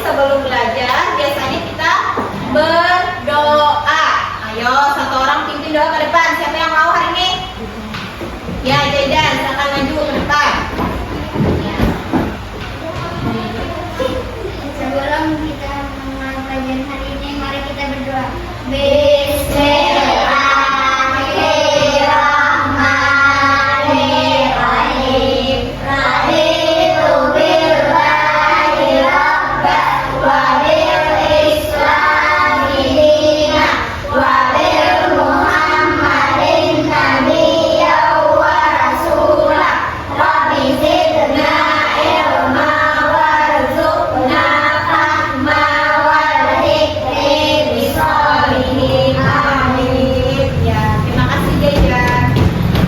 sebelum belajar biasanya kita berdoa. Ayo, satu orang pimpin doa ke depan. Siapa yang mau hari ini? Ya, Jaidan, silakan maju ke depan. Ya. Sebelum kita memulai pelajaran hari ini, mari kita berdoa. Bismillahirrahmanirrahim. Raditu billahi rabban wa bil islami dinan wa bil muhammadin nabiyyan wa rasulah. Rabbi zidna ilma warzuqna fahma wal hikmi bisolihin. Amin. Ya, terima kasih Jaidan.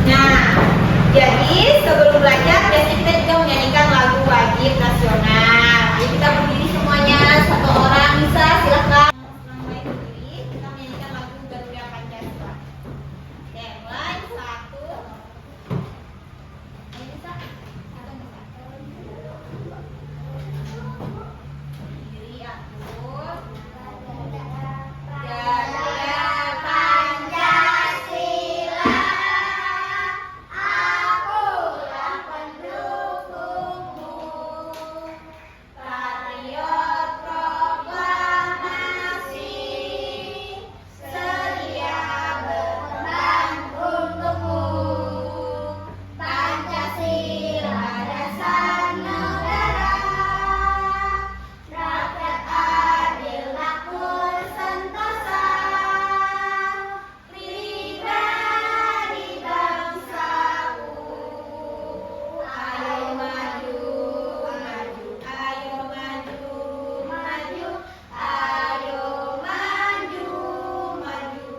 Nah, jadi sebelum belajar biasanya kita juga menyanyikan lagu wajib nasional. Ayo kita berdiri semuanya, satu orang bisa silakan. Mulai berdiri, kita menyanyikan lagu Garuda Pancasila. Oke, mulai 1. Ayo bisa? Satu bisa. Berdiri atur. Garuda Pancasila, akulah pendukungmu. Patriot proklamasi, sedia berkorban untukmu. Pancasila dasar negara, rakyat adil makmur sentosa, pribadi bangsaku. Ayo maju, maju, ayo maju, maju, ayo maju, maju.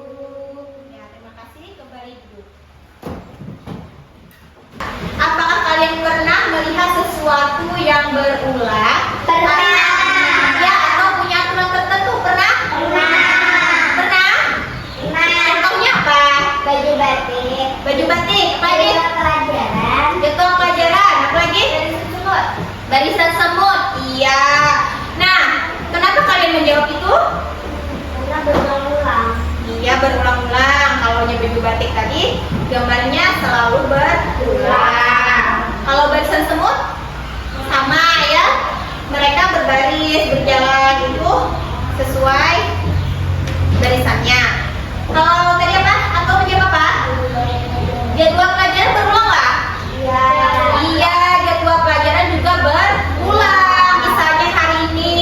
Ya, terima kasih. Kembali duduk. Apakah kalian pernah melihat sesuatu yang berulang? Pernah. Ya, atau punya aturan tertentu? Pernah? Pernah? Contohnya apa? Baju batik, Baju batik. Apa lagi? pelajaran, Jadwal pelajaran. Apa lagi? semut. Barisan semut. Iya. Nah, kenapa kalian menjawab itu? Karena berulang-ulang. Iya, berulang-ulang. Kalau baju batik tadi, gambarnya selalu berulang. Kalau barisan semut, sama ya. Mereka berbaris, berjalan itu sesuai barisannya. Kalau tadi apa? Atau menjawab apa? Jadwal pelajaran berulang nggak? Iya. Iya, jadwal pelajaran juga berulang. Misalnya hari ini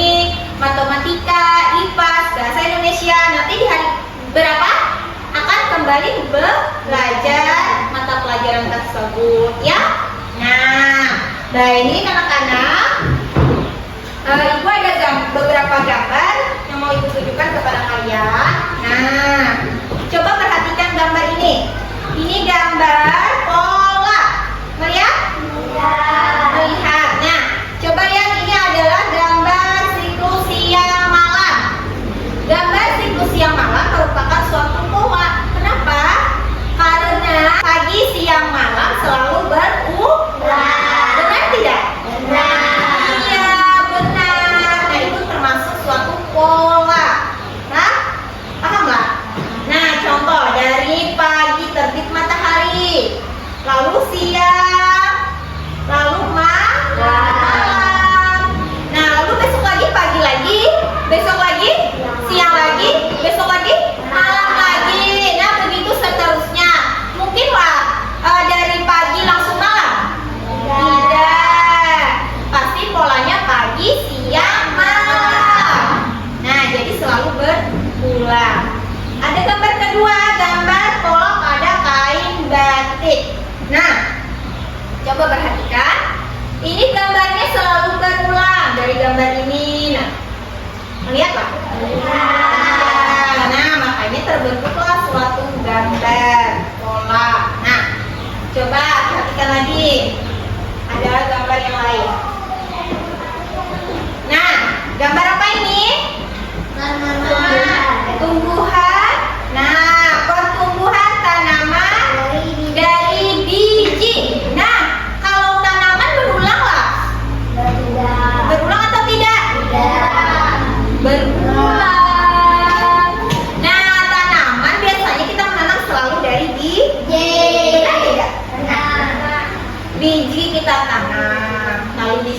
matematika, IPA, bahasa Indonesia. Nanti di hari berapa akan kembali belajar mata pelajaran tersebut, ya. Nah ini anak-anak, ibu ada beberapa gambar yang mau ibu tunjukkan kepada kalian. Nah, coba perhatikan gambar ini. Ini gambar pola. Melihat? Melihat. Nah, coba yang ini adalah gambar siklus siang malam. Gambar siklus siang malam merupakan suatu pola. Kenapa? Karena pagi, siang, malam selalu berulang. Benar tidak? Iya, benar. Nah, itu termasuk suatu pola. Nah, paham nggak? Nah, contoh dari pagi terbit matahari, lalu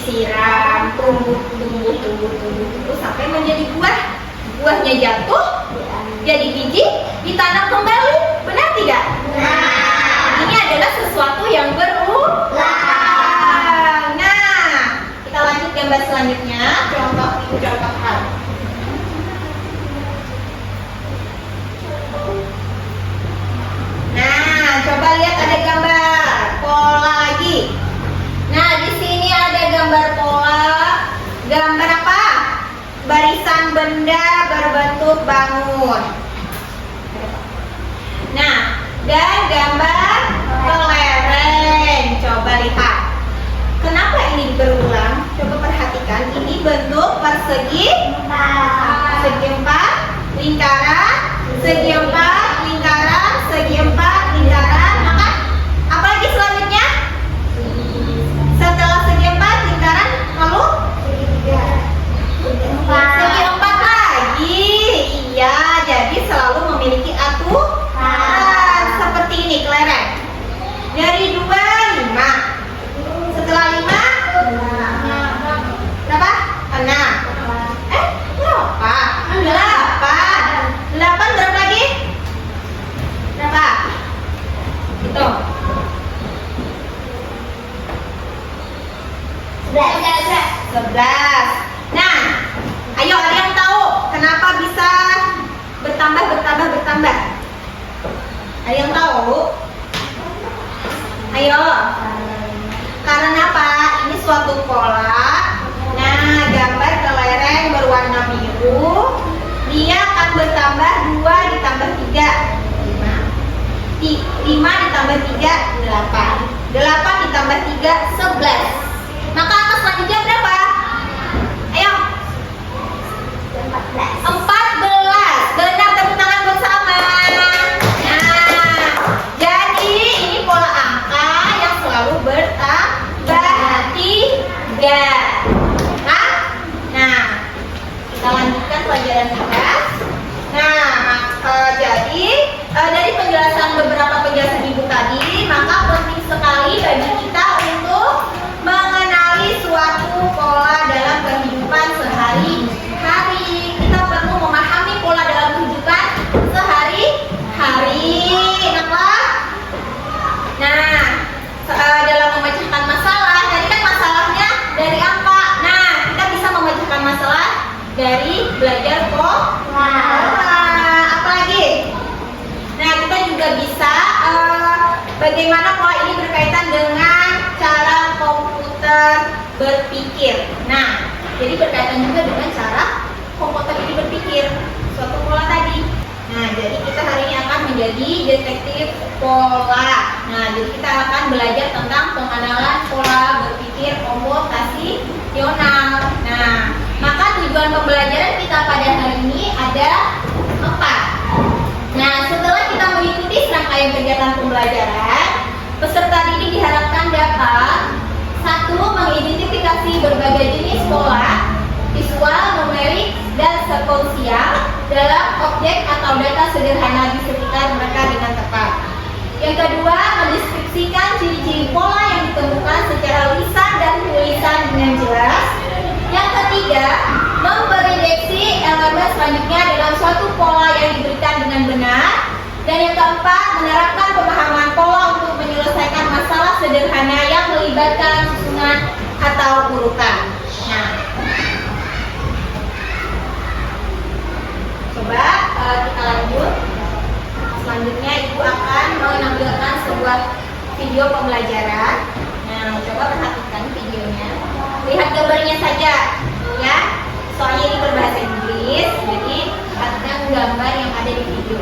disiram, tumbuh sampai menjadi buah. Buahnya jatuh, jadi biji, ditanam kembali. Benar tidak? Ini adalah sesuatu yang berulang. Nah, kita lanjut gambar selanjutnya. Contoh hal. Nah, coba lihat ada gambar pola lagi. Nah, di sini ada gambar pola. Gambar apa? Barisan benda berbentuk bangun. Nah, dan gambar kelereng. Coba lihat. Kenapa ini berulang? Coba perhatikan. Ini bentuk persegi, segi empat, lingkaran, segi empat, lingkaran, segi empat, lingkaran. Maka apa lagi selanjutnya? Setelah segi empat, lingkaran, lalu segi empat lagi. Iya, jadi selalu memiliki aturan. Seperti ini kelereng. Dari 2, 5. Setelah 5, berapa? 6. Berapa? 8. 8 berapa lagi? Berapa? Hitung. 11. Nah, ayo ada yang tahu kenapa bisa bertambah? Ada yang tahu? Ayo. Karena apa? Ini suatu pola. Nah, gambar kelereng berwarna biru. Dia akan bertambah 2 ditambah 3, 5. 5 ditambah 3, 8. 8 ditambah 3, 11. Maka angka selanjutnya berapa? Ayo. 14. Benar, tepuk tangan bersama. Nah, jadi ini pola angka yang selalu bertambah 3. Nah, kita lanjutkan pelajaran kita. Jadi dari beberapa penjelasan ibu tadi, maka penting sekali bagi kita untuk mengenali suatu pola dalam kehidupan sehari-hari. Kita perlu memahami pola dalam kehidupan sehari-hari. Nah, dalam memecahkan masalah, tadi kan masalahnya dari angka. Nah, kita bisa memecahkan masalah dari belajar pola. Apalagi? Nah, kita juga bisa bagaimana pola ini berkaitan dengan cara komputer berpikir. Nah, jadi berkaitan juga dengan cara komputer ini berpikir suatu pola tadi. Nah, jadi kita hari ini akan menjadi detektif pola. Nah, jadi kita akan belajar tentang pengenalan pola berpikir komputasional. Nah, maka tujuan pembelajaran kita pada hari ini ada 4. Nah, setelah kita mengikuti serangkaian kegiatan pembelajaran, peserta didik diharapkan dapat 1. Mengidentifikasi berbagai jenis pola, visual, numerik, dan sekvensial dalam objek atau data sederhana di sekitar mereka dengan tepat. Yang kedua, mendeskripsikan ciri-ciri pola yang ditemukan secara lisan dan tulisan dengan jelas. Yang ketiga, memprediksi elemen selanjutnya dalam suatu pola yang diberikan dengan benar. Dan yang keempat, menerapkan pemahaman pola untuk menyelesaikan masalah sederhana yang melibatkan susunan atau urutan. Nah, coba kita lanjut. Selanjutnya ibu akan menampilkan sebuah video pembelajaran. Nah, coba perhatikan videonya. Lihat gambarnya saja, ya. Soalnya ini berbahasa Inggris, jadi perhatikan gambar yang ada di video.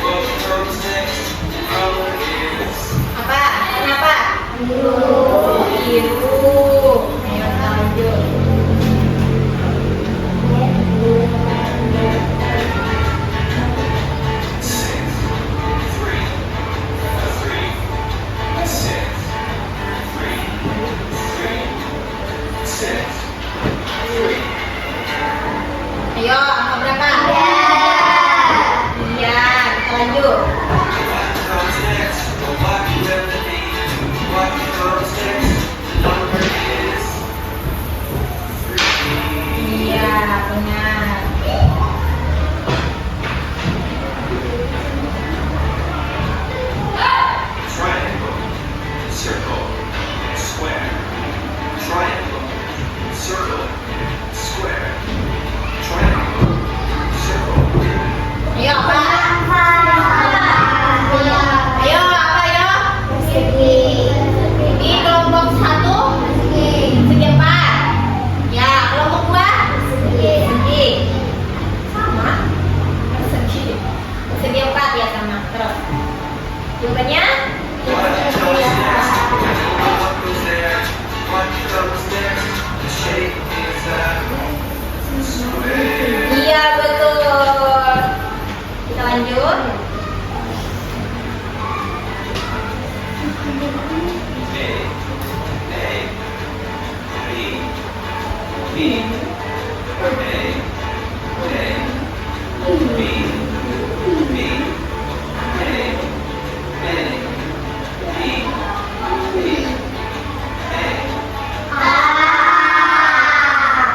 What comes next?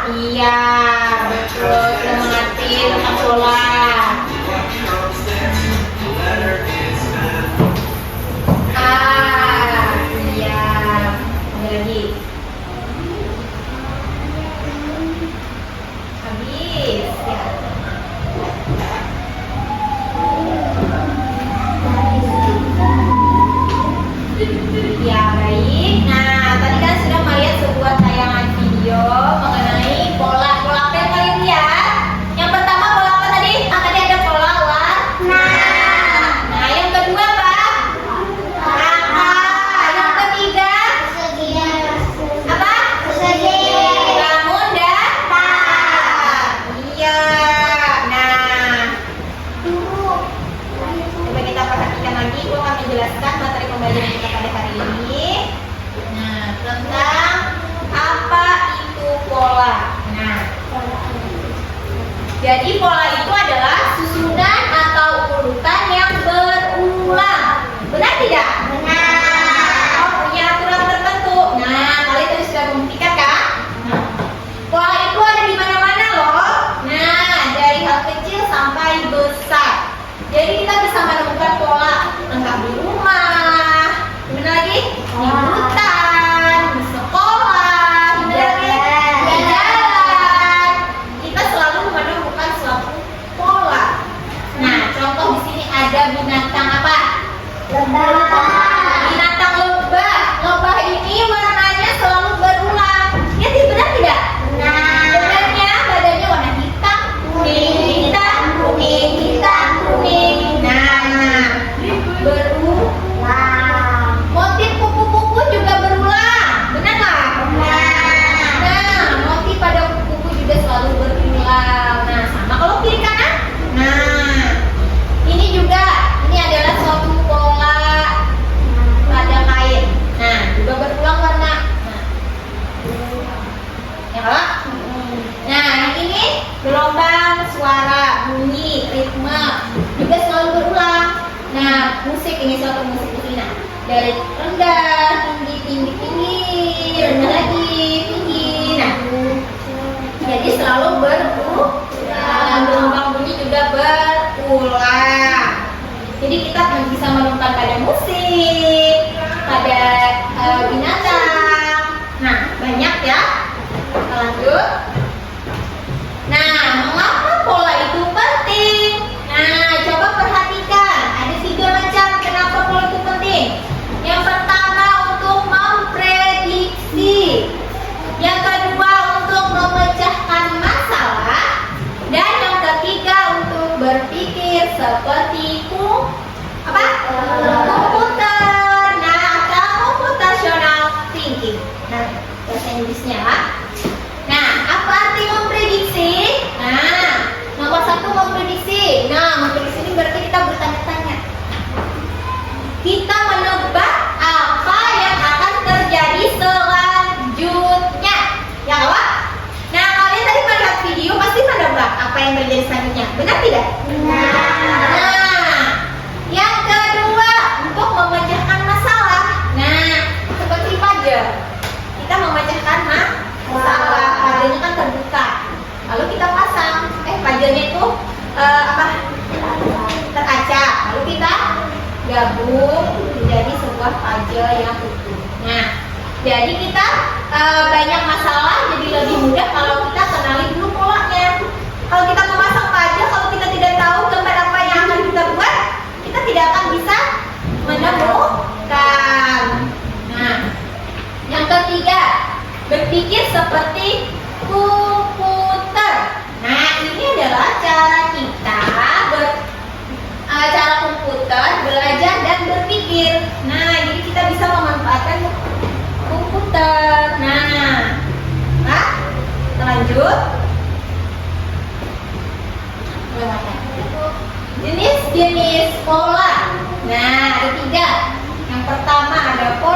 Iya, betul. Sudah mengerti tentang pola. Iya. Ada lagi. Habis. Ya. Ya, baik. Nah, tadi kan sudah melihat sebuah tayangan video mengenai pola-pola apa yang kalian lihat. Yang pertama pola apa tadi? Tadi ada pola warna. Nah, yang kedua apa? Angka. Yang ketiga apa? Bangun datar. Iya. Nah, coba kita perhatikan lagi. Gua akan menjelaskan materi pembelajaran kita pada hari ini. Nah, tentang apa itu pola. Nah, jadi pola itu adalah susunan atau urutan yang berulang. Benar tidak? Benar. Oh, punya aturan tertentu. Nah, kalian tadi sudah membuktikan kan? Nah, pola itu ada di mana-mana loh. Nah, dari hal kecil sampai besar. Jadi kita bisa menemukan pola angka di rumah, di mana lagi? Di hutan, di sekolah, di jalan. Kita selalu menemukan suatu pola. Nah, contoh di sini ada binatang apa? Binatang lebah. Lebah ini warnanya selalu berulang. Ya, benar tidak? Benarnya badannya warna hitam, kuning, hitam, kuning, hitam, kuning. Nah, berulang. Motif kupu-kupu juga berulang. Benar nggak? Nah, motif pada kupu-kupu juga selalu berulang. Nah, sama kalau kiri kanan. Nah, ini juga, ini adalah suatu pola pada kain. Nah, juga berulang warna. Ya kalau? Nah, yang ini gelombang, suara, bunyi, ritme juga selalu berulang. Nah, musik ini suatu musik ini. Nah, dari rendah, tinggi, tinggi, tinggi, rendah lagi, tinggi. Nah, jadi selalu berulang. Gelombang bunyi juga berulang. Jadi kita bisa menemukan pada musik, pada binatang. Nah, banyak ya. Kita lanjut. Nah, mengapa pola itu penting? Nah, coba perhatikan. Ada 3 macam kenapa pola itu penting. Yang pertama untuk memprediksi. Yang kedua untuk memecahkan masalah. Dan yang ketiga untuk berpikir seperti komputer. Nah, atau computational thinking. Nah, bahasa Inggrisnya. Nah, apa arti memprediksi? Nah, nomor 1 memprediksi. Nah, memprediksi ini berarti kita bertanya-tanya. Kita menebak apa yang akan terjadi selanjutnya. Ya, apa? Nah, kalian tadi melihat video pasti menebak apa yang terjadi selanjutnya. Benar tidak? Nah, yang kedua untuk memecahkan masalah. Nah, seperti pajar. Kita memecahkan masalah. Pajarnya kan terbuka. Lalu kita pasang. Pajarnya itu terkaca. Lalu kita gabung menjadi sebuah pajar yang utuh. Nah, jadi kita banyak masalah jadi lebih mudah kalau kita kenali dulu polanya. Kalau kita memasang pajar, kalau kita tidak tahu gambar apa yang akan kita buat, kita tidak akan bisa menemukan. Nah, yang ketiga, berpikir seperti komputer. Nah, ini adalah cara kita cara komputer belajar dan berpikir. Nah, jadi kita bisa memanfaatkan komputer. Nah, kita lanjut. Jenis-jenis pola. Nah, ada 3. Yang pertama ada pola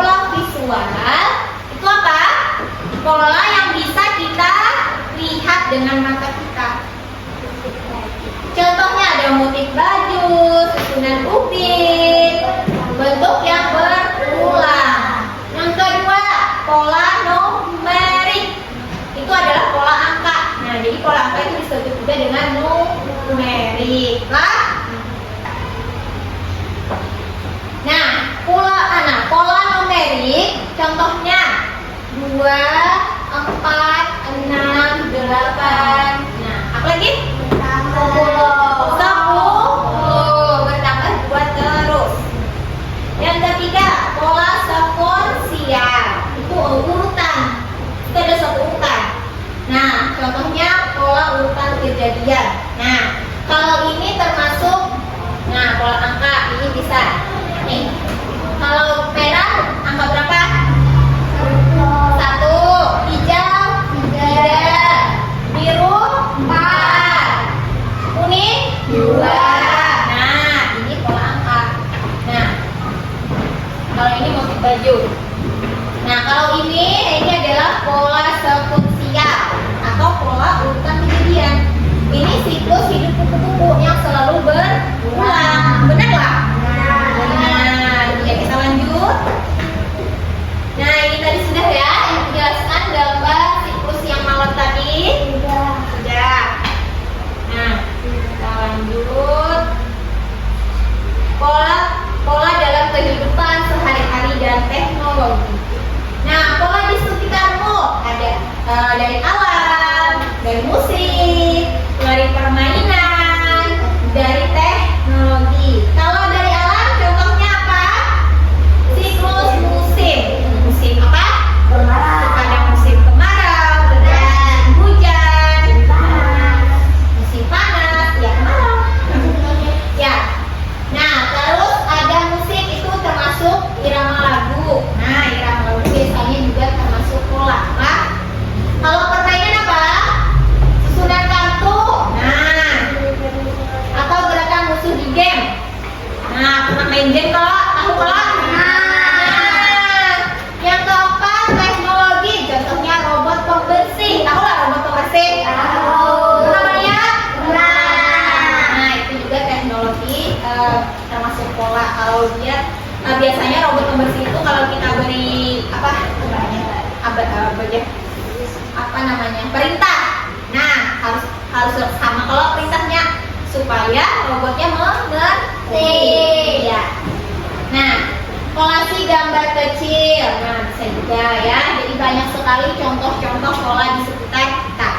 pola yang bisa kita lihat dengan mata kita. Contohnya ada motif baju, susunan upin, bentuk yang berulang. Yang kedua, pola numerik. Itu adalah pola angka. Nah, jadi pola angka itu disebut juga dengan numerik. Nah, pola numerik contohnya 2, 4, 6, 8. Nah, apa lagi? 10 bertambah 2 terus. Yang ketiga, pola sekunsial. Itu urutan. Itu ada satu urutan. Nah, contohnya pola urutan kejadian. Nah, kalau ini termasuk pola angka ini bisa. Nih. Kalau merah angka berapa? 1, hijau 3, biru 4, kuning 2. Nah, ini pola angka. Nah, kalau ini motif baju. Nah, kalau ini adalah pola sekunsial atau pola urutan kejadian. Ini siklus hidup kupu-kupu yang selalu berulang. Benar nggak? Benar. Ya, kita lanjut. Nah, ini tadi sudah ya yang dijelaskan gambar siklus yang malam tadi. Sudah. Nah, kita lanjut. Pola dalam kehidupan sehari-hari dan teknologi. Nah, pola di sekitarmu ada dari alam, dari musik, dari permainan, dari teknologi. Kalau dari alam contohnya apa? Siklus musim. Musim apa? Ada musim kemarau, dan hujan, musim panas, ya kemarau. Ya. Nah, terus ada musik itu termasuk irama lagu. Nah, irama lagu biasanya juga termasuk pola. Kalau permainan apa? Susunan kartu. Nah, atau gerakan musuh di game. Nah, pernah main game kalau tahu pola? Nah, yang keempat teknologi. Contohnya robot pembersih. Tahu lah robot pembersih? Tahu. Namanya? Nah, itu juga teknologi termasuk pola. Kalau dia biasanya robot pembersih itu kalau kita beri perintah. Nah, harus sama kalau perintahnya supaya robotnya mengerti. Ya. Nah, kolasi gambar kecil. Nah, bisa juga ya. Jadi banyak sekali contoh-contoh pola di sekitar kita.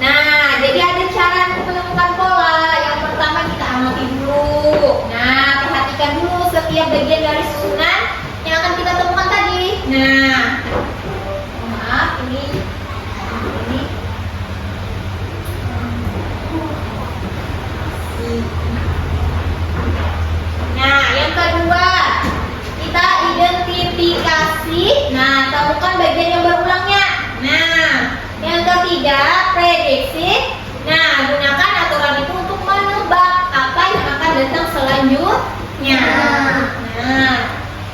Nah, jadi ada cara untuk menemukan pola. Yang pertama kita amati dulu. Nah, perhatikan dulu setiap bagian dari susunan yang akan kita temukan tadi. Nah, maaf ini. Nah, yang kedua kita identifikasi. Nah, temukan bagian yang berulangnya. Nah, yang ketiga prediksi. Nah, gunakan aturan itu untuk menebak apa yang akan datang selanjutnya. Nah,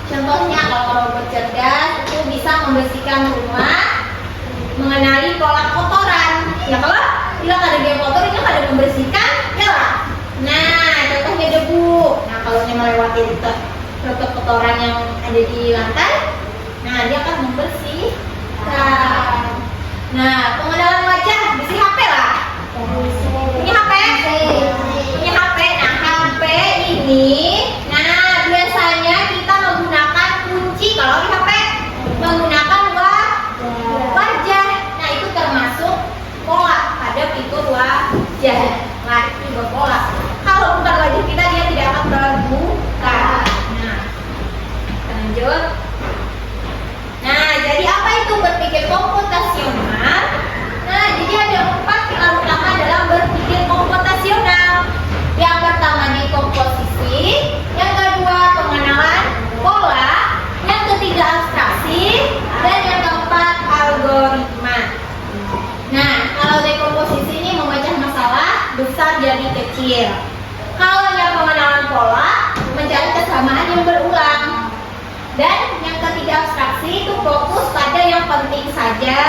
contohnya kalau robot cerdas itu bisa membersihkan rumah, mengenali pola kotoran. Ya kalau bilang ada dia kotor, ini ada membersihkan, ya lah. Nah, contohnya debu. Nah, kalau dia melewati rotot kotoran yang ada di lantai, nah dia akan membersihkan. Nah, pengenalan wajah, bisi HP lah. Punya HP? Punya HP. Nah, HP ini, nah biasanya kita menggunakan kunci. Kalau di HP menggunakan wajah. Nah, itu termasuk pola pada fitur wajah. Nah, itu juga pola. Kalau bukan wajah kita, dia tidak akan terbuka. Nah, lanjut. Nah, jadi apa itu berpikir komputasional? Nah, jadi ada 4 pilar utama dalam berpikir komputasional. Yang pertama di komposisi, yang kedua pengenalan pola, yang ketiga abstraksi, dan yang keempat algoritma. Nah, kalau dekomposisi ini memecah masalah besar jadi kecil. Kalau yang pengenalan pola, mencari kesamaan yang berulang. Dan yang ketiga abstraksi itu fokus pada yang penting saja.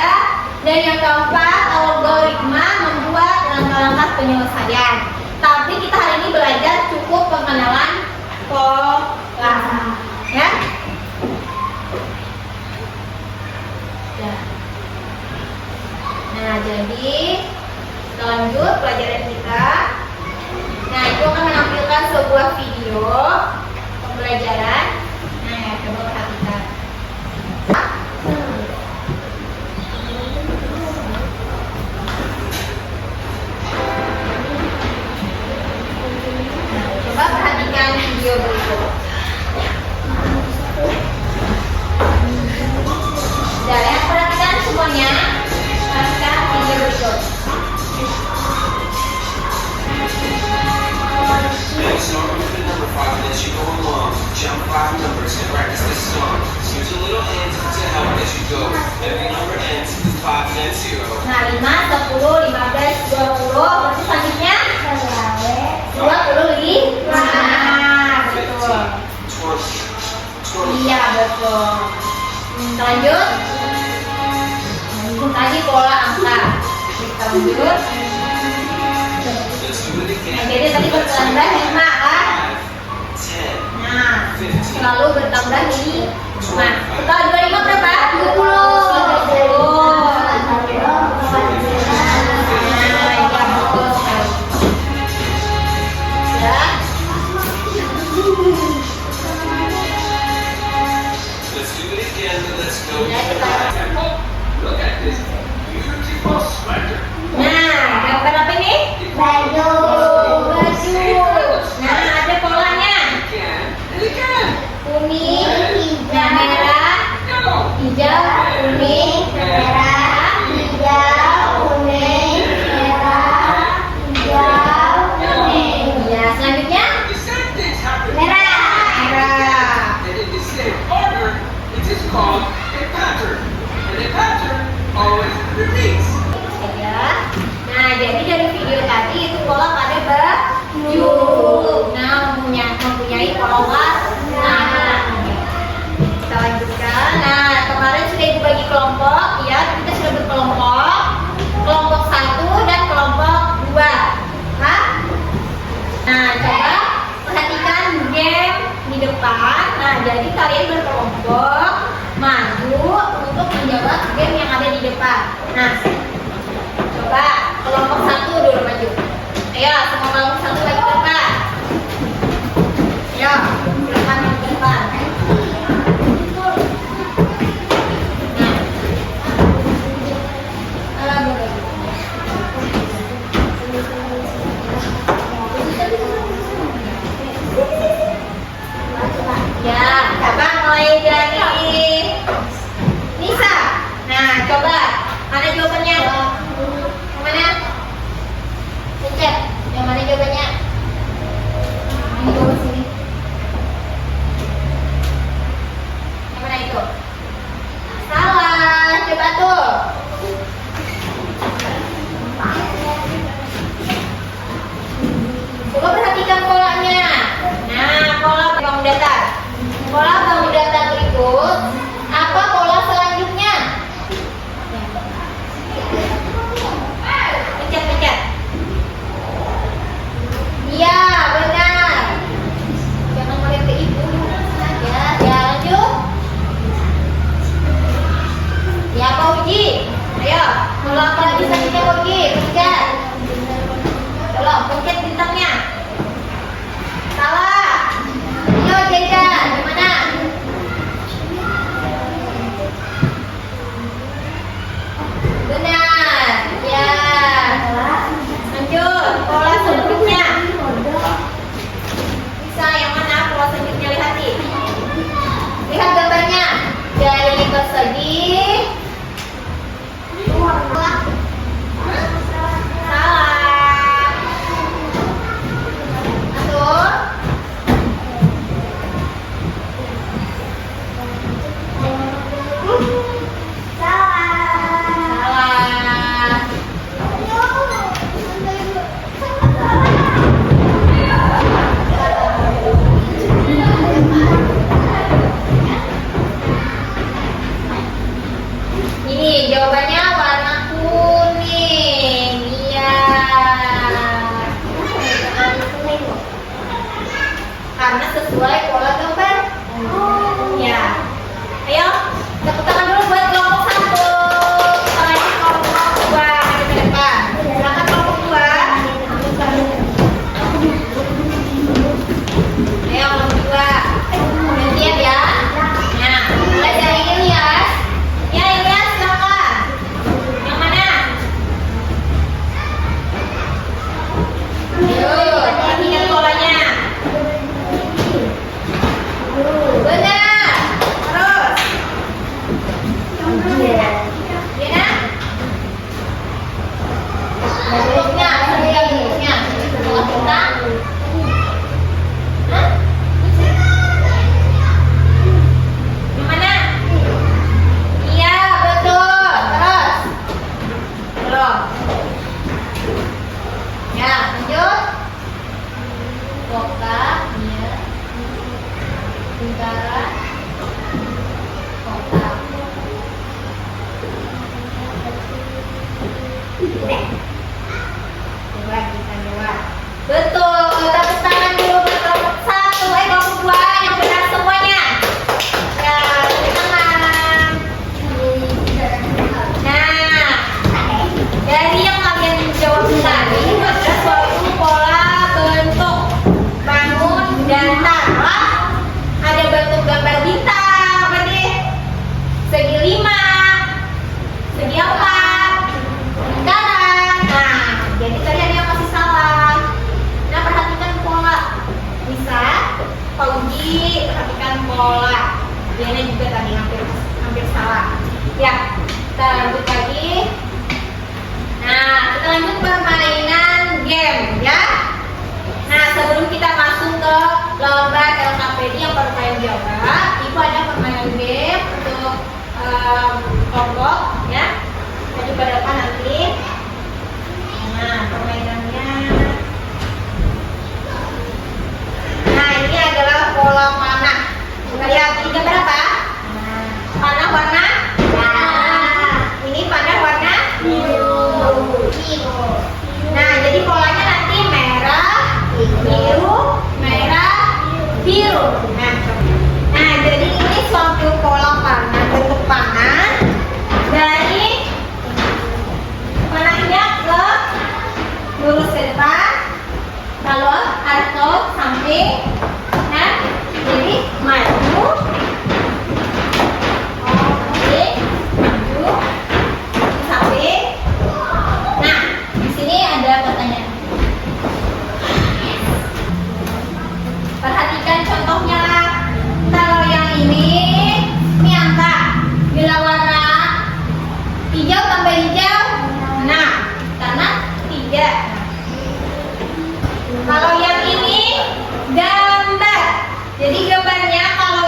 Dan yang keempat algoritma membuat langkah-langkah penyelesaian. Tapi kita hari ini belajar cukup pengenalan pola, ya. Nah, jadi kita lanjut pelajaran kita. Nah, itu akan menampilkan sebuah video pembelajaran. Nah, coba perhatikan. Coba perhatikan video berikut. Udah ya, perhatikan semuanya. Perhatikan video berikut. Start with the number 5 as you go along. Jump 5 numbers and practice this song. Use your little hands to help as you go. Every number ends with 5 and 0. Nah, 5, 10, 15, 20. Terus selanjutnya 25. Nah, betul. 20. Iya, betul. Lanjut. Tadi pola angka. Kita lanjut. Let's do it again. Nah, jadi tadi bertambah 5 kan? 10, Nah, 15, selalu bertambah 5. Setelah 25 berapa? 20. let's do it again. Let's go. Look at this beautiful sweater. Nah, gambar apa ini? Baju. Nah, ada polanya. Again and again. Kuning, merah, Go. hijau, kuning, merah, hijau, kuning, merah, hijau, kuning. Ya, selanjutnya The same things happen. merah. And in the same order, it is called a pattern. And a pattern always repeats. Ya. Nah, jadi dari video tadi itu pola pada baju. Nah, mempunyai pola warna. Kita lanjutkan. Nah, kemarin sudah ibu bagi kelompok, ya. Kita sudah berkelompok. Kelompok 1 dan kelompok 2. Hah? Nah, coba perhatikan game di depan. Nah, jadi kalian berkelompok maju untuk menjawab game yang ada di depan. Nah, coba kelompok 1 dulu maju. Ayo, semua kelompok 1 maju ke depan. Ayo, ke depan, ke depan. Ya, coba mulai dari Nisa. Nah, coba mana jawabannya? Yang mana? Cecep, yang mana jawabannya? karena sesuai pola gambar. Ya. Ayo, tepuk tangan dulu buat kelompok 1. Tangannya kelompok 2 maju ke depan. Silakan kelompok 2. Ayo kelompok 2. Gantian ya. Nah, mulai dari Ilyas. Ya Ilyas, silakan. Yang mana? Ayo, perhatikan polanya. Benar. Terus. Dina. Bentuknya, perhatikan bentuknya. Pola bintang. Hah? Yang mana? Iya, betul. Terus. Belum. Ya, lanjut. Kota, iya. Bintara. Kota. Coba kita jawab. Betul. Tepuk tangan dulu buat kelompok 1. Kelompok 2 yang benar semuanya. Ya, tepuk tangan. Nah, dari yang kalian jawab tadi itu adalah suatu pola bentuk bangun dan taruh. Ada bentuk gambar bintang, berarti segi 5, segi 4, lingkaran. Nah, jadi tadi ada yang masih salah. Nah, perhatikan pola. Bisa, Pauji, perhatikan pola. Diana juga tadi hampir salah. Ya, kita lanjut lagi. Nah, kita lanjut permainan game ya. Nah, sebelum kita masuk ke lomba LKPD yang baru kalian jawab, itu ada permainan game untuk kelompok ya. Kita coba depan nanti. Nah, permainannya. Nah, ini adalah pola panah. Kita lihat ini gambar apa? Panah warna? Ini panah warna? Nah, jadi polanya nanti merah, biru, merah, biru. Nah, jadi ini suatu pola panah, bentuk panah dari panahnya ke lurus ke depan, kalau atau samping. Nah, jadi maju, oke, maju, samping. Nah, di sini ada pertanyaan. Perhatikan contohnya lah. Kalau yang ini angka. Bila warna hijau tambah hijau, nah, karena 3. Kalau yang ini gambar. Jadi gambarnya kalau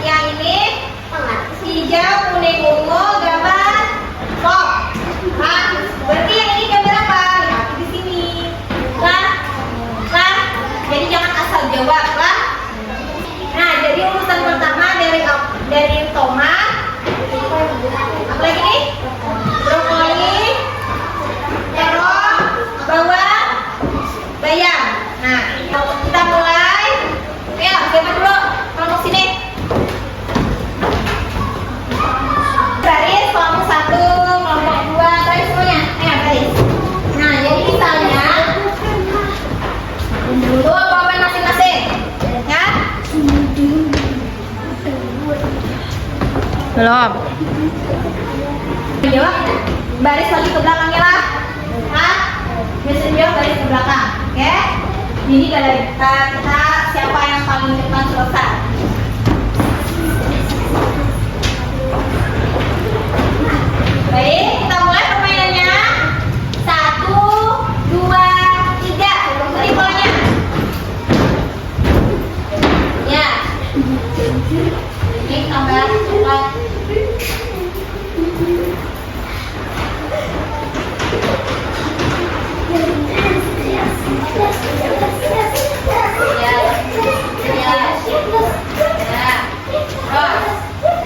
yang ini hijau, kuning, ungu, gambar kok. Nah, berarti yang ini gambar apa? Lihat di sini. Lah. Jadi jangan asal jawab lah. Nah, jadi urutan pertama dari tomat. Apa lagi nih? Brokoli, terong, bawang, bayam. Nah, kita mulai. Ya, gambar dulu. Kelompok sini. Baris kelompok 1, kelompok 2, baris semuanya. Ayo baris. Nah, jadi misalnya dulu apa masing-masing? Ya? Belum. Jawab. Baris lagi ke belakangnya lah. Hah? Bisa jawab baris ke belakang. Oke? Jadi kita siapa yang paling cepat selesai? Baik, kita mulai permainannya. 1, 2, 3. Ini polanya. Ya. Ini tambah coklat.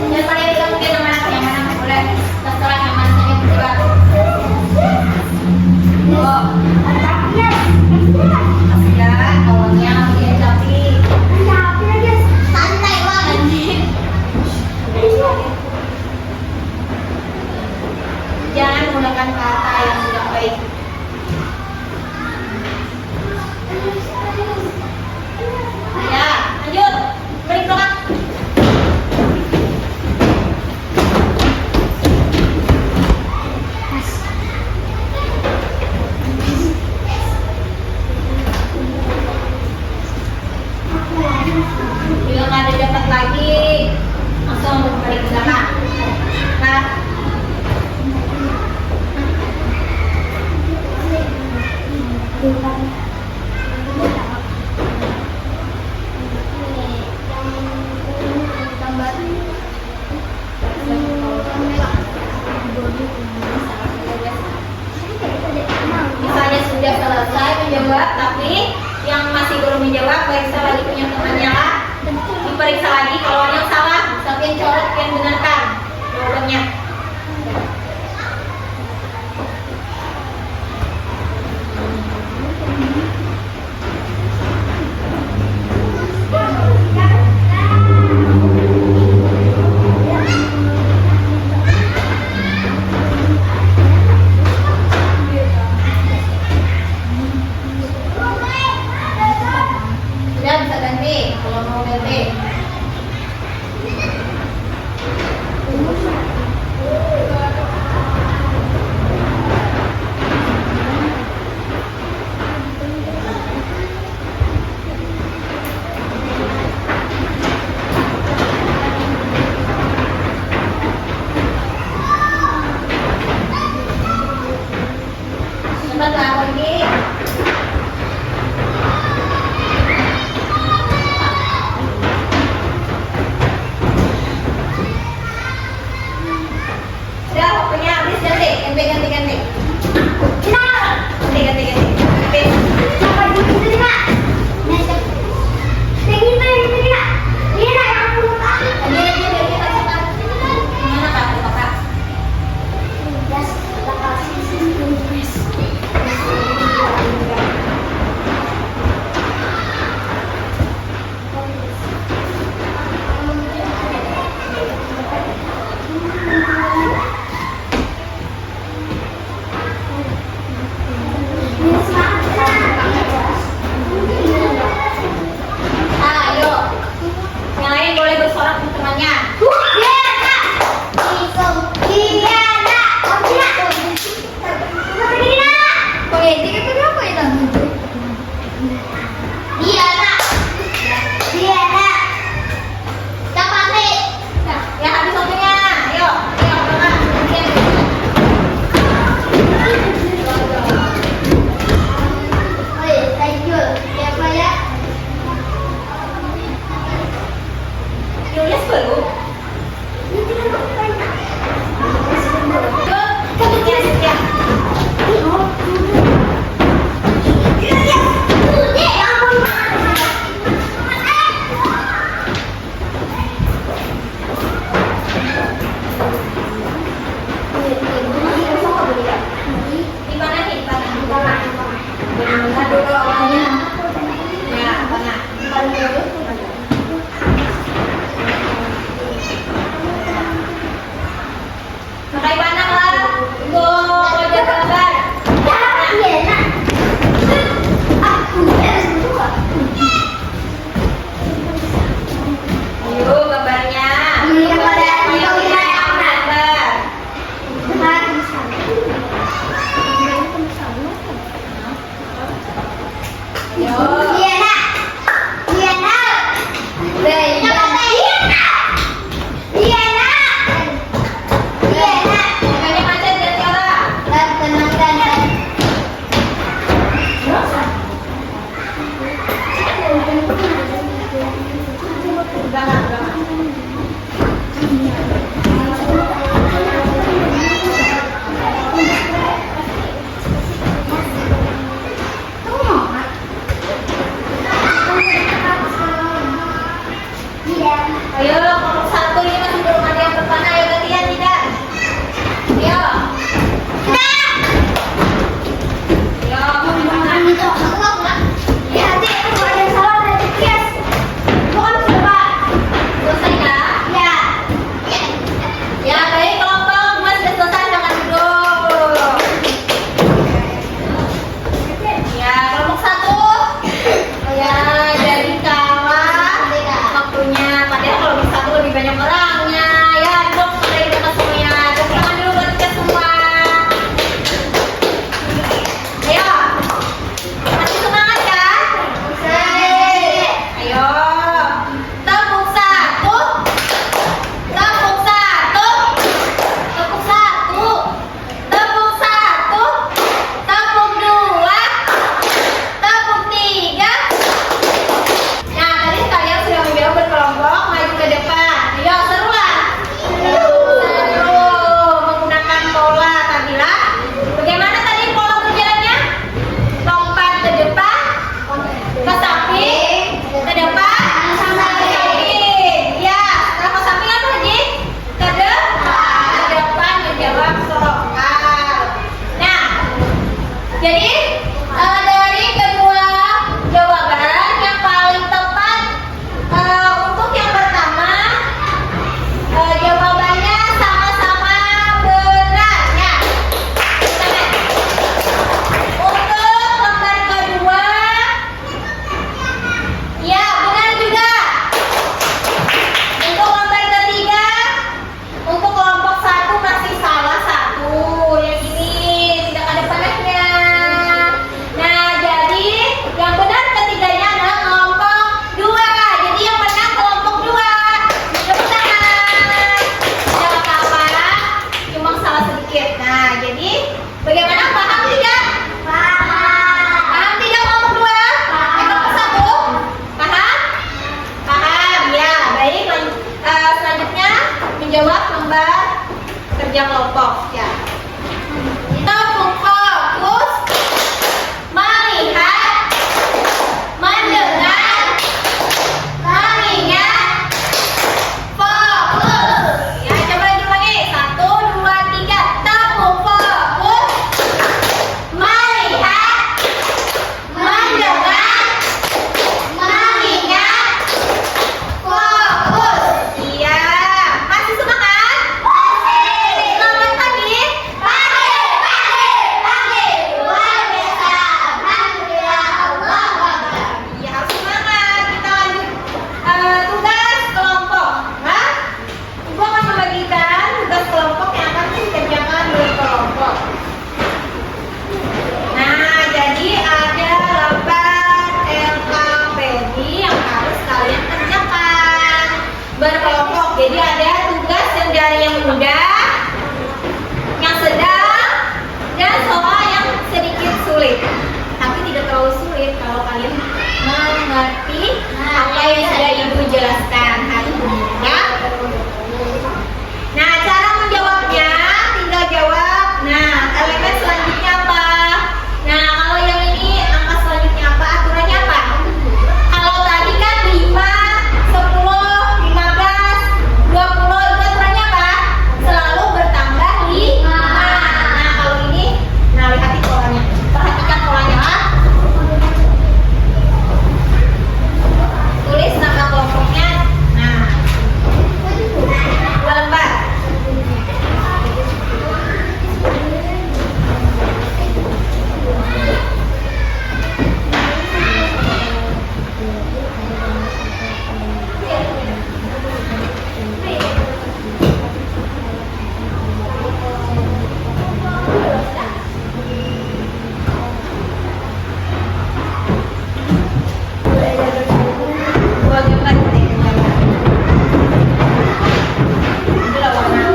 Yang paling tidak mungkin yang mana boleh terserah yang mana periksa lagi punya temannya lah. Diperiksa lagi kalau ada yang salah, tapi yang coret yang benarkan jawabannya. Sudah bisa ganti kalau mau ganti. Cepat lah pergi. Sudah waktunya habis, ganti. Ganti. Gimana Kak? Apakah? Ayo. Yang lain boleh bersorak ke temannya. Ya habis waktunya. Ayo, Kakak. Gantian. Nulis belum? Ya. Di mana nih? Ya, tanah. Pakai panah lah. Untuk jaga gambar. Ayo gambarnya. Gambar. Yo. seperti apa yang sudah Ibu jelaskan hari ini ya. Nah, cara menjawabnya tinggal jawab. Nah, elemen selanjutnya apa? Nah, kalau yang ini angka selanjutnya apa? Aturannya apa? Kalau tadi kan 5, 10, 15, 20 itu aturannya apa? Selalu bertambah 5. Nah, kalau ini, nah lihat polanya. Perhatikan polanya. Tulis nama kelompoknya. Nah, 2 lembar. Dua gambar deh, gambar. Itulah warna.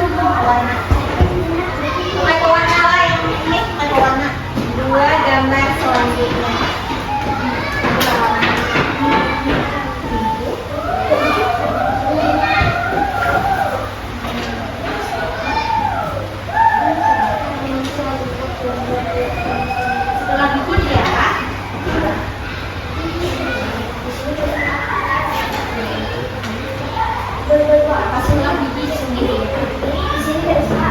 Pakai warna lah yang ini, pakai warna. 2 gambar selanjutnya. Itulah warna. Setelah bikin ya. Pasanglah biji sendiri. Di sini ada semua.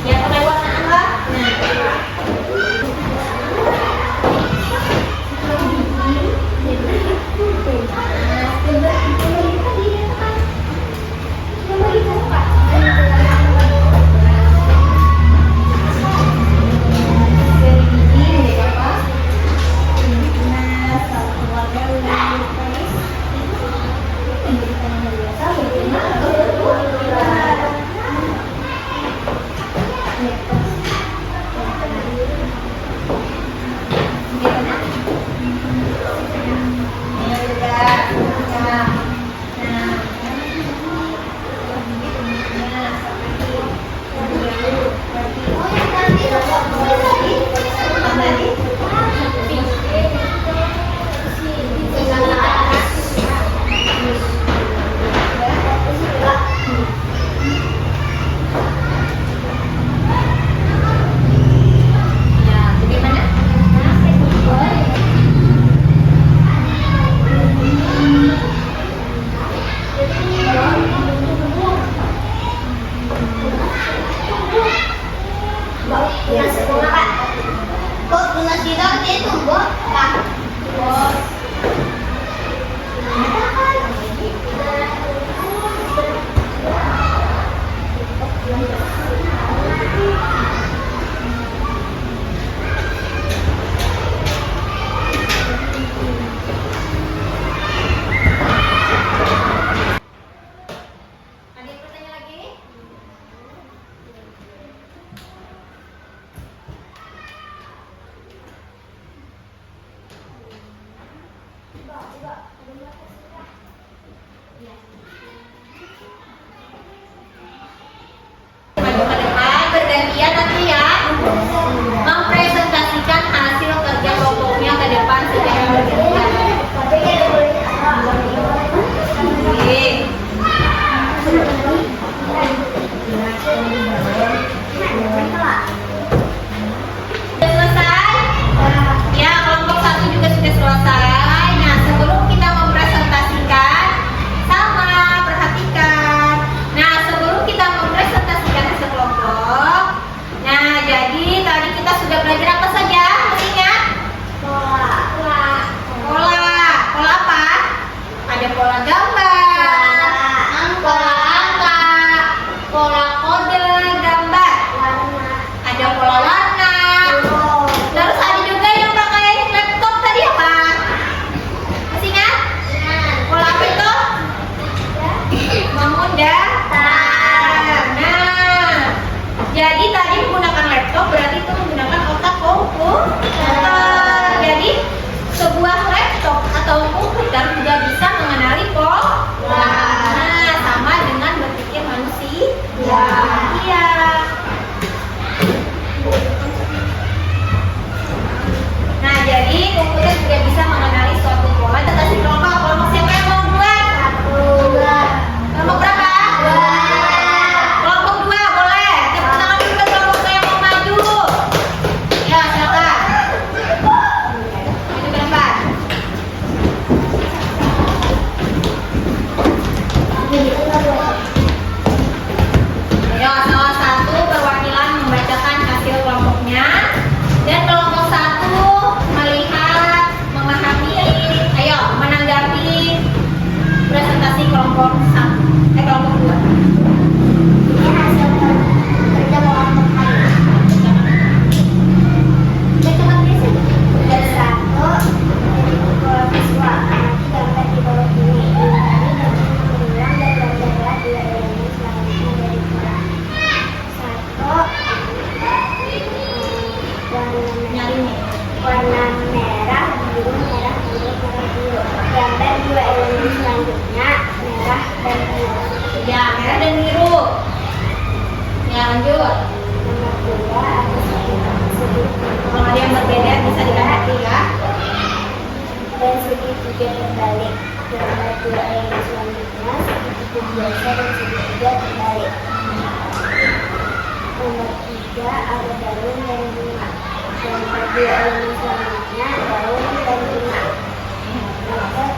Ya, pakai warna apa? Nah. Dari biji apa? Nah, satu warna Sudah selesai? Ya, kelompok 1 juga sudah selesai. Nah, sebelum kita terbalik. Gambar 2 elemen selanjutnya segitiga biasa dan segitiga terbalik. Nomor 3 ada daun dan bunga. Gambar 2 elemen selanjutnya daun dan bunga. Nomor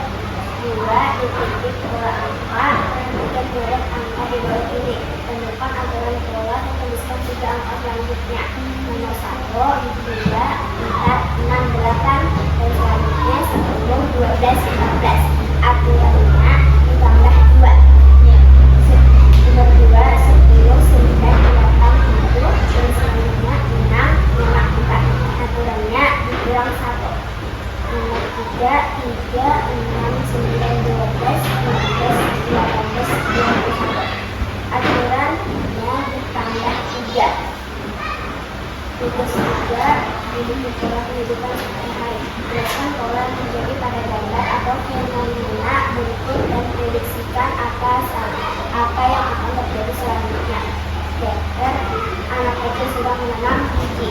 2 di titik pola angka, perhatikan coret angka di bawah kiri. Temukan aturan pola dan tuliskan 3 angka selanjutnya. Nomor 1, 2, 4, 6, 8 dan selanjutnya 10, 12, 14. Aturannya ditambah 2. Nomor 2, 10, 9, 8, 7 dan selanjutnya 6, 5, 4. Aturannya dikurang 1. Nomor 3, 3, 6, 9, 12, 15, 18, 21. Aturannya ditambah 3. Tugas 3, ini pola kehidupan sehari-hari. Jelaskan pola yang terjadi pada gambar atau fenomena berikut dan prediksikan apa yang akan terjadi selanjutnya. Chapter, anak kecil sedang menanam biji.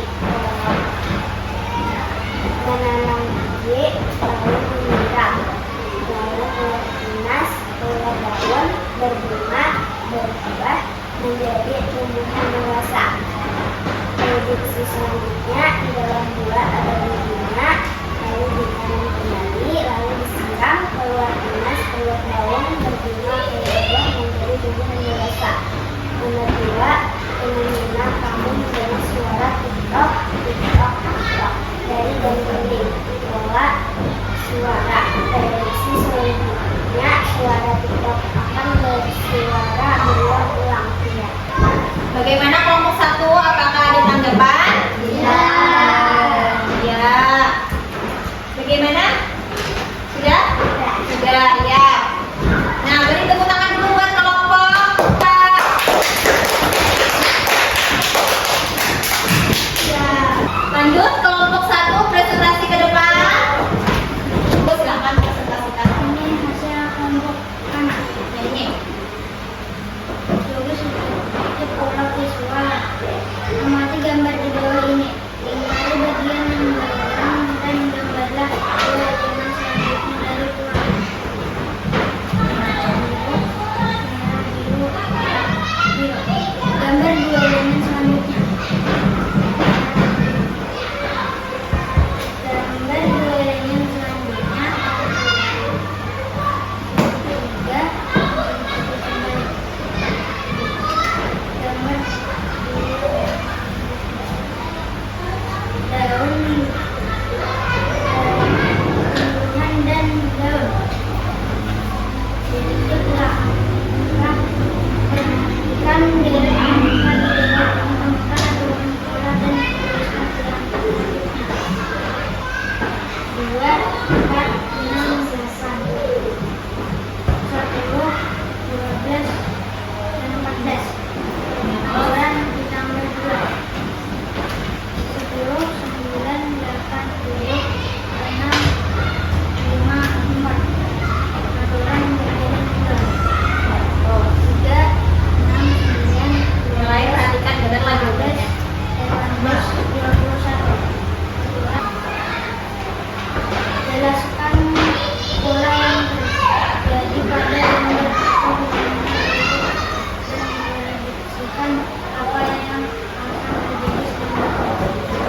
Menanam biji, lalu menyiram, lalu keluar tunas, keluar daun, berbunga, berbuah, menjadi tumbuhan dewasa. Prediksi selanjutnya, di dalam buah ada bunga, lalu ditanam kembali, lalu disiram, keluar tunas, keluar daun, berbunga, keluar menjadi tumbuhan dewasa. Nomor 2, fenomena kamu mendengar suara tiktok, tiktok, tiktok dari dinding. Pola suara. Prediksi selanjutnya, suara tiktok akan bersuara berulang-ulang. Bagaimana kelompok 1? Apakah ada tanggapan? Ya. Ya. Bagaimana? Sudah? Sudah, ya. Nah, beri tepuk tangan dulu buat kelompok 4. Ya. Lanjut kelompok 1 presentasi ke depan. Silakan presentasikan. Ini hasil kelompok anak. Ini. Tulis pola visual. Amati gambar di bawah ini. Lingkari bagian yang berulang dan gambarlah dua elemen selanjutnya dari pola. Gambar 2 elemen selanjutnya. Gambar 2 elemen selanjutnya. 3. Gambar daun, tumbuhan dan daun. Titiklah perhatikan dari angka dengan angka aturan pola dan tuliskan selanjutnya. 2, 4, 6, 8, 10, 12 dan 14. Aturan ditambah 2. 10, 9, 8, 7, 6, 5, 4. Aturan menjadi 2. 3, 6, 9, Mulai perhatikan dengan lanjutannya. 18, 21. Jelaskan pola yang terjadi pada gambar atau fenomena dan prediksikan apa yang akan terjadi selanjutnya.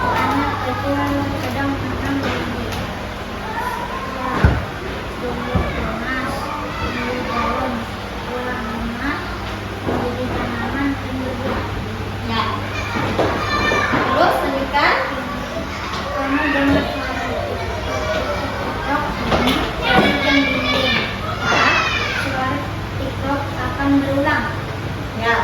Anak kecil sedang menanam biji. Ya, tumbuh tunas, tumbuh daun, pulang bunga, menjadi tanaman tumbuh buah. Ya. Terus lanjutkan. Kamu gambar suara TikTok dari jam dinding. Suara TikTok akan berulang. Ya.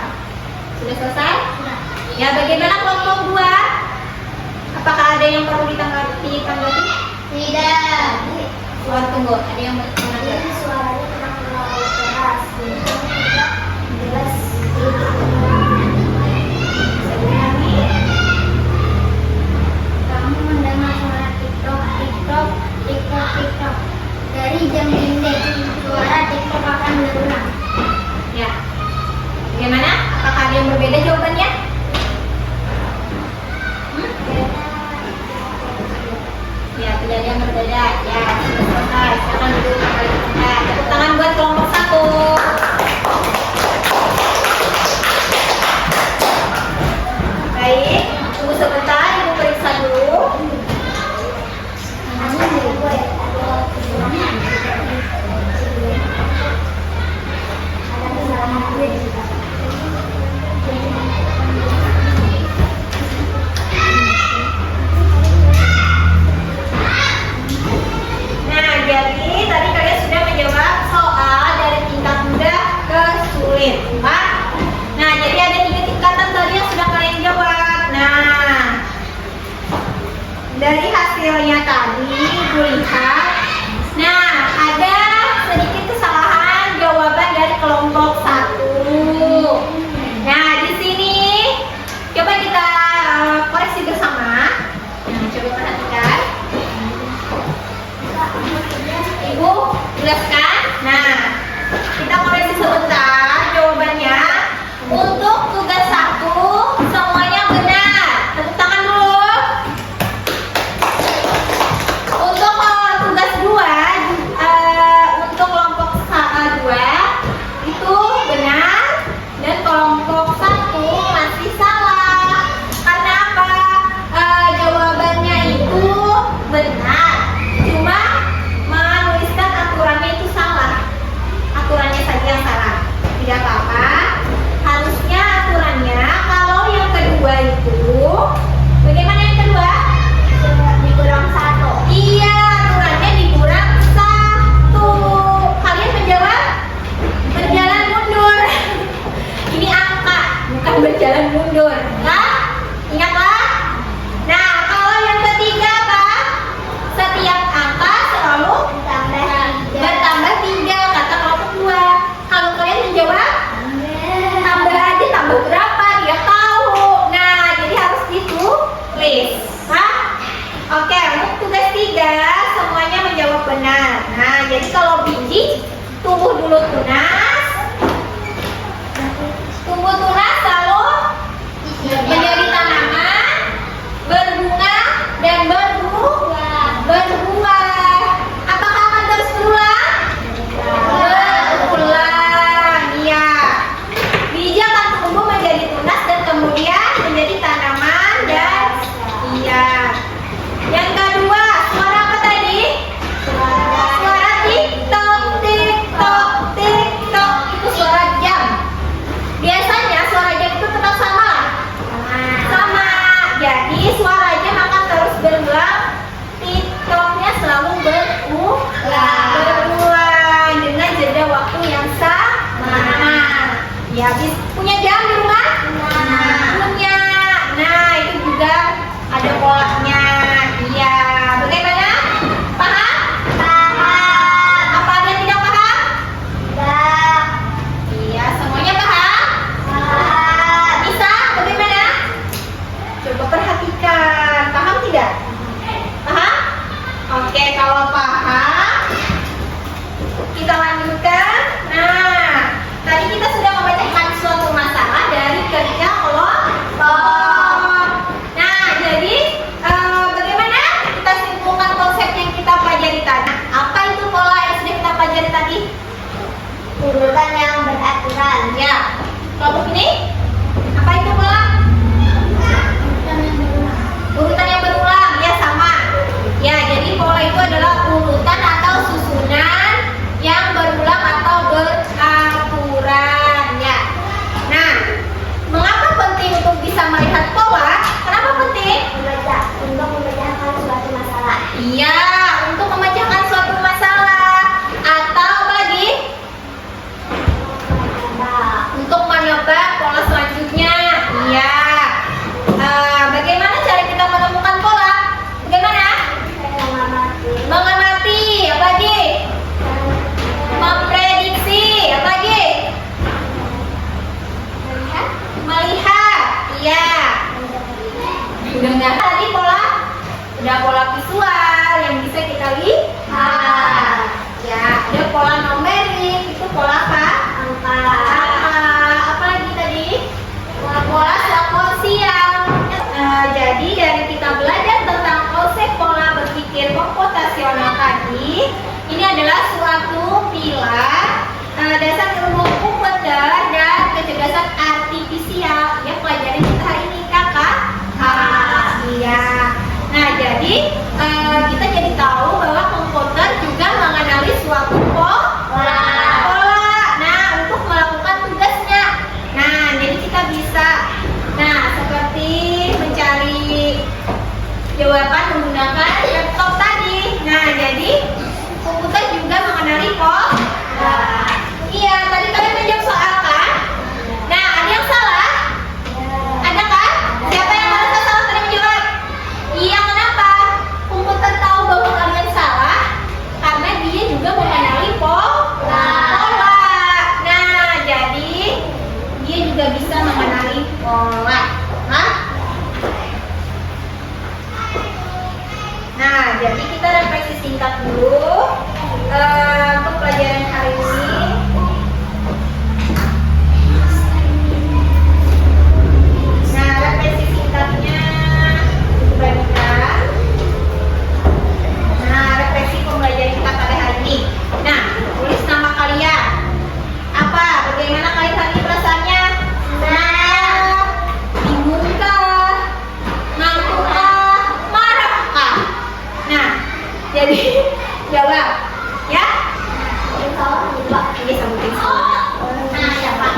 Sudah selesai? Sudah. Ya, bagaimana kelompok 2? Apakah ada yang perlu ditanggapi? Tidak. Tunggu, ada yang menanggapi? Ini suaranya kurang terlalu keras. Jelas. Kamu mendengar suara TikTok, TikTok, TikTok, TikTok dari jam dinding. Suara TikTok akan berulang. Ya. Bagaimana? Apakah ada yang berbeda jawabannya? Ya, tidak ada yang berbeda. Ya, sudah selesai. Nah, silakan duduk kembali ke tempat. Tepuk tangan buat kelompok 1. Baik, tunggu sebentar, Ibu periksa dulu. Nah, jadi tadi kalian sudah menjawab soal dari tingkat mudah ke sulit, Pak. Nah, jadi ada 3 tingkatan tadi yang sudah kalian jawab. Nah, dari hasilnya tadi Ibu lihat, nah ada sedikit kesalahan jawaban dari kelompok 1. Nah, di sini coba kita koreksi bersama. Nah, coba perhatikan. Ibu jelaskan. Nah, kita koreksi sebentar jawabannya. Untuk tugas 1 semuanya benar. Tepuk tangan dulu. Untuk tugas 2, untuk kelompok 2 itu benar dan kelompok 1 masih salah. Karena apa? Jawabannya itu benar. Cuma menuliskan aturannya itu salah. Aturannya saja yang salah. Tidak apa-apa. Harusnya aturannya kalau yang kedua itu bagaimana yang kedua? Dikurang 1. Iya, aturannya dikurang 1. Kalian menjawab berjalan mundur. Ini angka, bukan berjalan mundur. Nah, ingatlah. Nah, kalau yang ketiga apa? Setiap angka selalu bertambah 3 kata kelompok 2. Kalau kalian menjawab tambah aja, tambah berapa dia tahu. Nah, jadi harus ditulis. Nah, oke, untuk tugas 3 semuanya menjawab benar. Nah, jadi kalau biji tumbuh dulu tunas. Tumbuh tunas lalu menjadi tanaman, berbunga dan berbuah. Apakah akan terus berulang? Berulang, iya. Biji akan tumbuh menjadi tunas dan kemudian menjadi tanaman dan iya. Yang kedua, suara apa tadi? Suara tik-tok, tik-tok, tik-tok. Itu suara jam. Biasanya suara jam itu tetap sama. Sama. Jadi suara jam akan terus berulang. Tik-toknya selalu berulang dengan jeda waktu yang sama. Ya, punya jam di rumah? Punya. Nah, itu juga ada polanya. Iya. Bagaimana? Paham? Paham. Apa ada yang tidak paham? Tidak. Iya, semuanya paham? Paham. Bisa? Bagaimana? Coba perhatikan. Paham tidak? Paham? Oke, kalau paham, kita lanjutkan. Nah, tadi kita sudah membacakan suatu masalah dari kerja kelompok. Nah, jadi bagaimana kita simpulkan konsep yang kita pelajari tadi? Apa itu pola yang sudah kita pelajari tadi? Urutan yang beraturan. Ya. Kelompok ini? Apa itu pola? Urutan yang berulang. Ya, sama. Ya, jadi pola itu adalah urutan atau susunan yang berulang atau beraturan. Ya. Nah, mengapa penting untuk bisa melihat pola? Kenapa penting? Untuk memecahkan suatu masalah. Iya, untuk memecahkan suatu masalah. Atau apa lagi? Untuk menebak pola selanjutnya. Iya. Bagaimana cara kita menemukan pola? Bagaimana? Mengamati. Apa lagi? Memprediksi. Apa lagi? Melihat. Iya. Mendengar. Tadi pola. Udah pola visual yang bisa kita lihat. Ya, ada pola numerik. Itu pola apa? Angka. Apa lagi tadi? Pola sekosial. Jadi dari kita belajar tentang konsep pola berpikir komputasional tadi, Ini adalah suatu pilar dasar ilmu komputer dan kecerdasan artifisial yang pelajaran kita hari ini, kakak. Iya. Nah, jadi kita jadi tahu bahwa komputer juga mengenali suatu pola. Nah, untuk melakukan tugasnya. Nah, jadi kita bisa, nah, seperti mencari jawaban menggunakan laptop tadi. Nah, jadi komputer juga mengenali pola. Iya, tadi kalian menjawab soal kan? Nah, ada yang salah? Ada kan? Siapa yang merasa salah tadi menjawab? Iya, kenapa? Komputer tahu bahwa kalian salah karena dia juga mengenali pola. Nah, jadi dia juga bisa mengenali pola. Nah, jadi kita refleksi singkat dulu untuk pelajaran hari ini. Nah, refleksi singkatnya dibagikan. Nah, refleksi pembelajaran kita pada hari ini. Nah, tulis nama kalian. Apa? Bagaimana kalian hari ini perasaannya? Nah, bingung kah? Ngantuk kah? Marah kah? Nah, jadi jawab ya. Ini sebutin semua. Nah, siapa?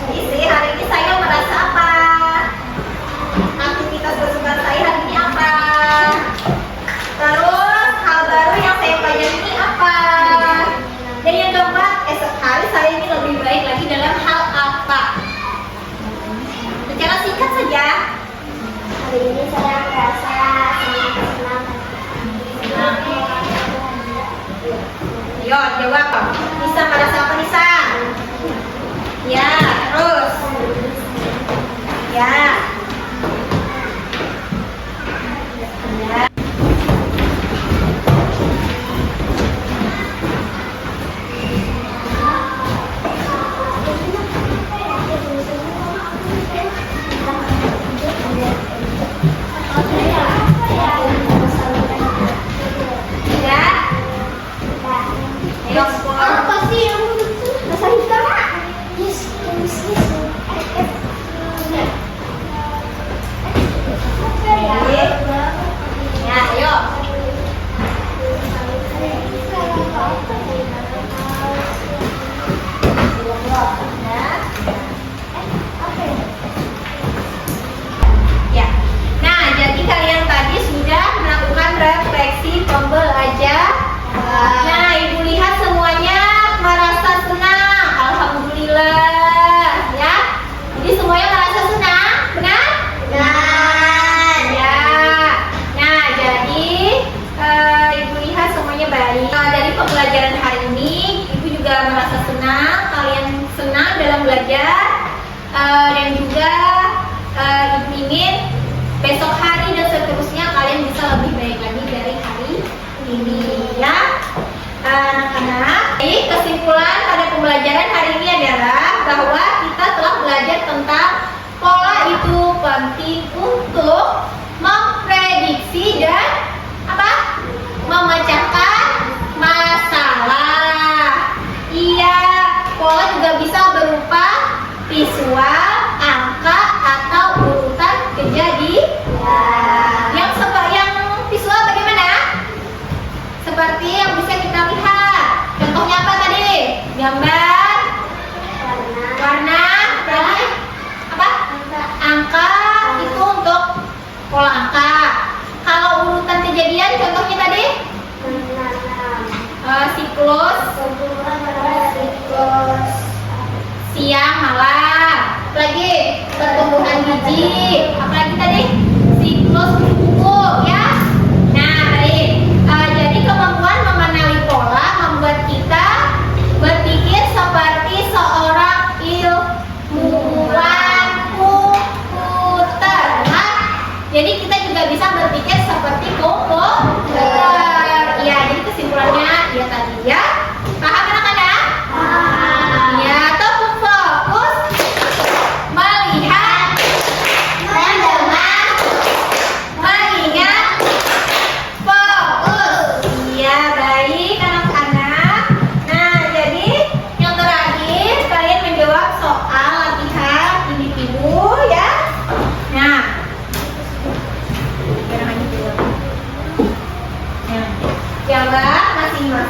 Isi, hari ini saya merasa apa? Aktivitas kesukaan saya hari ini apa? Terus hal baru yang saya pelajari ini apa? Dan yang keempat, esok hari saya ini lebih baik lagi dalam hal apa? Secara singkat saja. Hari ini saya merasa sangat senang. Yo, jawab. Nisa merasa apa, Nisa? Ya, terus. Ya. Ya. Ya. Ayo, Apa sih yang masa hitam? Yes, yes, yes. Ya, ayo. Ya. Nah, jadi kalian tadi sudah melakukan refleksi pembelajaran. Nah, Ibu lihat semuanya merasa senang. Alhamdulillah, ya. Jadi semuanya merasa senang, benar? Benar. Ya. Nah, jadi Ibu lihat semuanya baik. Dari pembelajaran hari ini, Ibu juga merasa senang. Kalian senang dalam belajar, dan juga Ibu ingin besok hari dan seterusnya kalian bisa lebih baik lagi dari hari ini, ya. Anak-anak, jadi kesimpulan pada pembelajaran hari ini adalah bahwa kita telah belajar tentang pola itu penting untuk memprediksi dan apa? Memecahkan masalah. Iya, pola juga bisa berupa visual, angka, atau urutan kejadian. Yang visual bagaimana? Seperti yang bisa kita lihat. Contohnya apa tadi? Gambar, warna, tadi apa? Angka itu untuk pola angka. Kalau urutan kejadian, contohnya tadi siklus, siang, malam. Lagi pertumbuhan biji. Apalagi tadi? Siklus buku, ya. Nah, baik. Jadi kemampuan mengenali pola membuat kita berpikir seperti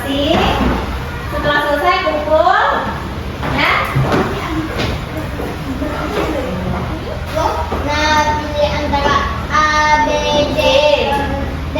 masing-masing. Setelah selesai kumpul, ya. Nah, pilih antara A, B, C, D.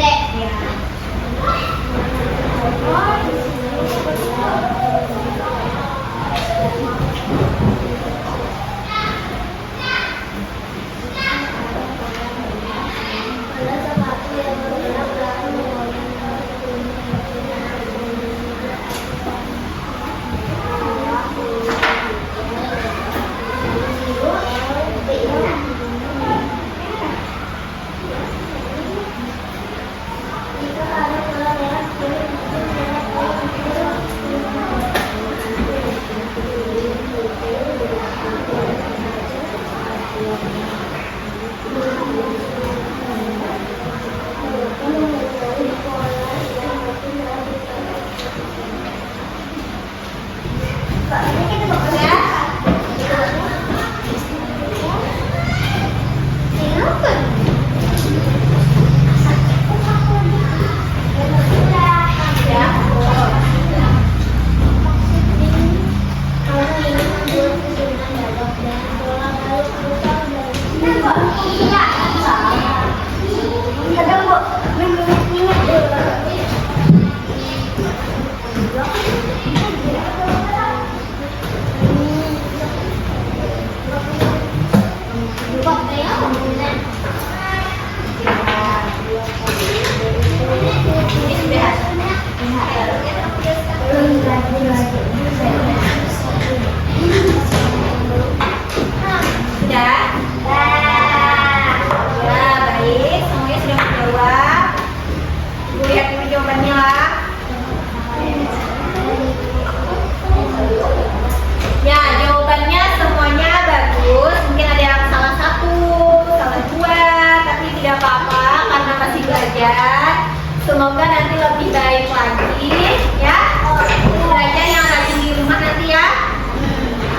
Ya. Semoga nanti lebih baik lagi ya. Belajar yang rajin di rumah nanti ya.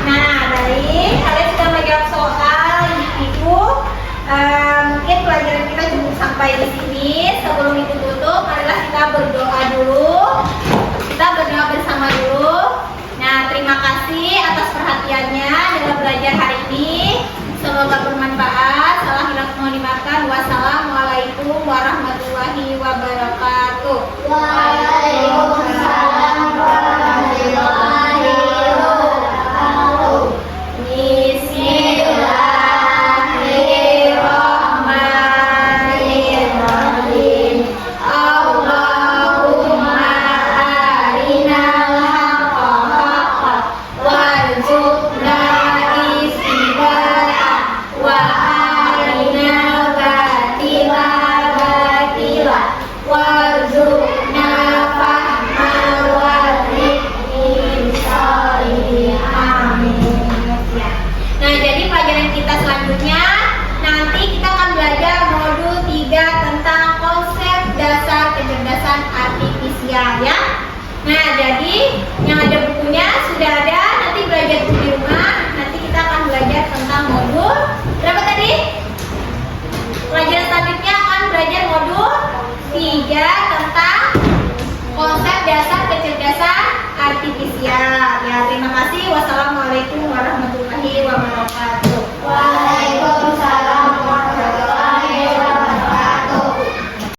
Nah, baik. Kalian sudah menjawab soal itu. Mungkin pelajaran kita cukup sampai di sini. Sebelum itu tutup, marilah kita berdoa dulu. Kita berdoa bersama dulu. Nah, terima kasih atas perhatiannya dalam belajar hari ini. Semoga bermanfaat. Salah hilaf mohon dimaafkan. Wassalamualaikum warahmatullahi wabarakatuh. Waalaikumsalam warahmatullahi wabarakatuh. Bismillahirrahmanirrahim. Allahumma arinal haqqa haqqan warzuqna ittiba'ah wa arinal batila batila warzuqna fahma warzuqni sholihin. Amin. Nah, jadi pelajaran kita selanjutnya nanti kita akan belajar modul 3 tentang konsep dasar kecerdasan artifisial ya. Nah, jadi yang ada bukunya sudah ada, nanti belajar di rumah. Nanti kita akan belajar tentang modul berapa tadi? Pelajaran selanjutnya akan belajar modul 3 tentang konsep dasar kecerdasan artifisial. Ya, terima kasih. Wassalamualaikum warahmatullahi wabarakatuh.